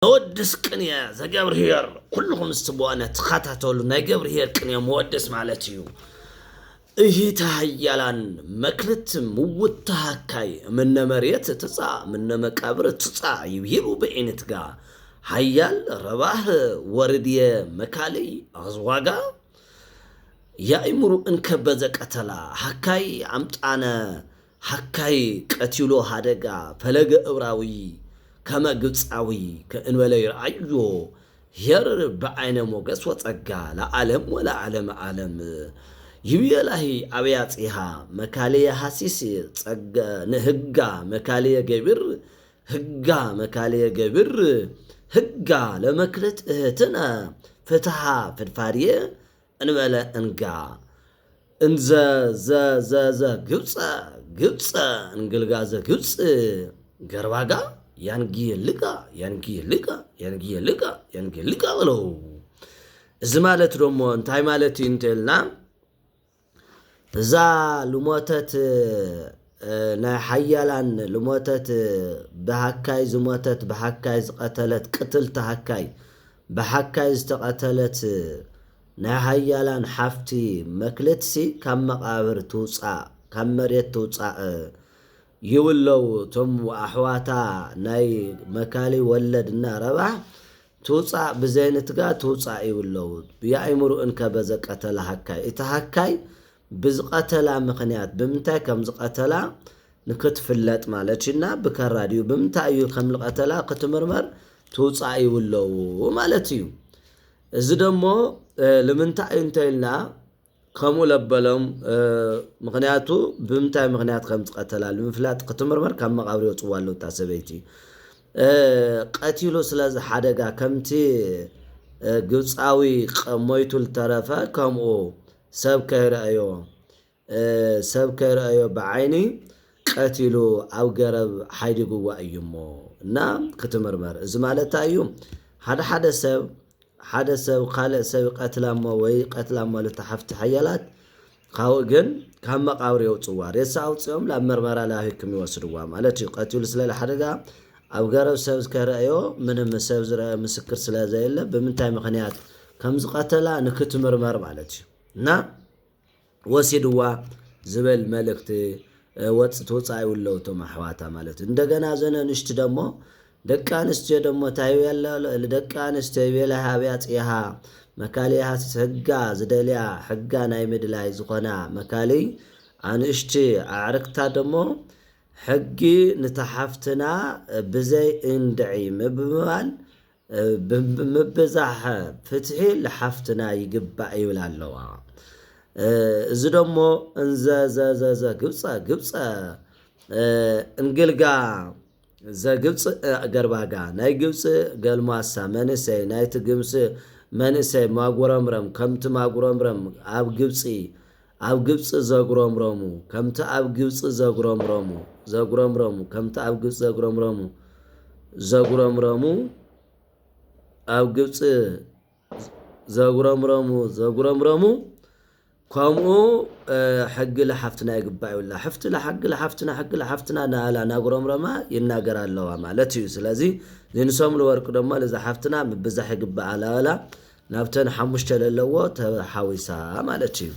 مودس قنيا ذا جبرهير كلهم استبوانا تخاتاتولو نا جبرهير قنيا مودس مالتيو إيه تهيالان مكلت موت هكاي من مريت تصا من مقابر تصا يبيرو بعينتغا هيال رباه ورديه مكالي ازواغا يا امرو انكبز قتلا هكاي امطانا هكاي قتيلو هادغا فلغ ابراوي كما قصاوي كانولي رايو ير بعين موغس وصغا لا عالم ولا عالم يبيلاهي ابياصيها مكاليه حسيس صغا نهغا مكاليه جبر هغا مكاليه جبر هغا لمكلت اهتنا فتحا فدفاريه انبلا انغا انز ز ግብጽ እንግልጋዘ ግብጽ ገርባጋ ያንጊ ልጋ ብለው እዚ ማለት ደሞ እንታይ ማለት እንተልና እዛ ልሞተት ናይ ሓያላን ልሞተት በሐካይ ዝሞተት በሐካይ ዝቀተለት ቅትል ተሐካይ በሐካይ ዝተቀተለት ናይ ሓያላን ሓፍቲ መክለትሲ ካብ መቃብር ትውፃ ካብ መሬት ትውፃ ይውለው ቶም ኣሕዋታ ናይ መካሊ ወለድና ረባህ ትውፃ ብዘይነትጋ ትውፃ ይውለው ያእምሩን ከበዘ ቀተላ ሓካይ እቲ ሓካይ ብዝቀተላ ምኽንያት ብምንታይ ከም ዝቀተላ ንክትፍለጥ ማለትና ብከራዲዩ ብምንታይ እዩ ከም ዝቀተላ ክትምርመር ትውፃ ይውለው ማለት እዩ እዚ ደሞ ለምንታይ እንተይልና ከሙ ለበለም ምኽንያቱ ብምንታይ ምኽንያት ከም ዝቀተላ ንምፍላጥ ክትምርመር ካብ መቃብር ይወፅዋለው ታሰበይቲ ቀቲሉ ስለዚ ሓደጋ ከምቲ ግብፃዊ ሞይቱል ተረፈ ከምኡ ሰብ ከይረአዮ بعይኒ ቀቲሉ ኣብ ገረብ ሓይድግዋ እዩሞ እና ክትምርመር እዚ ማለት እዩ ሓደ ሰብ ካልእ ሰብ ቀትላሞ ወይ ቀትላሞ ለተሓፍቲ ሓያላት ካው ግን ካብ መቃብር ይወፅዋ ሬሳ አውፅኦም ላ መርመራ ላ ህክም ይወስድዋ ማለት እዩ ቀቲሉ ስለለ ሓደጋ ኣብ ገረብ ሰብ ከይረአዮ ምንም ሰብ ዝረአ ምስክር ስለዘየለ ብምንታይ ምኽንያት ከም ዝቀተላ ንክትምርመር ማለት እዩ እና ወሲድዋ ዝበል መልእክቲ ትውፃ ይውለውቶም ኣሕዋታ ማለት እንደገና ዘነ ንሽቲ ደሞ ደቃንስትዮ ደሞ ታይያለ ለደቃንስት ይበላ ሃብያጽያ መካሊያ ህጋ ዝደልያ ህጋ ናይ ምድላይ ዝኮና መካሊ አንሽቲ አርክታ ደሞ ሕጊ ንተሓፍትና ብዘይ እንድዒ ምብማል ብምብዛሕ ፍትሒ ለሓፍትና ይግባእ ይብላለዋ እዚ ደሞ እንዘ ግብጽ እንግልጋ ግብጽ ገርባጋ ናይ ግብጽ ገልማሳ መንሰይ ናይ ትግምስ መንሰይ ማጉረምረም ከምቲ ማጉረምረም ኣብ ግብጽ ዘጉረምረሙ ከምቲ ኣብ ግብጽ ዘጉረምረሙ ከምቲ ኣብ ግብጽ ዘጉረምረሙ ኣብ ግብጽ ዘጉረምረሙ ከምኡ ሕግ ለሓፍትና ይግባእ ይውላ ሕፍቲ ለሕግ ለሓፍትና ናላ ናጉረምረማ ይናገር ኣለዋ ማለት እዩ ስለዚ ዝንሶም ለወርቅ ደሞ ለዛ ሓፍትና ምብዛሕ ይግባእ ኣላላ ናብተን ሓሙሽተ ለለዎ ተሓዊሳ ማለት እዩ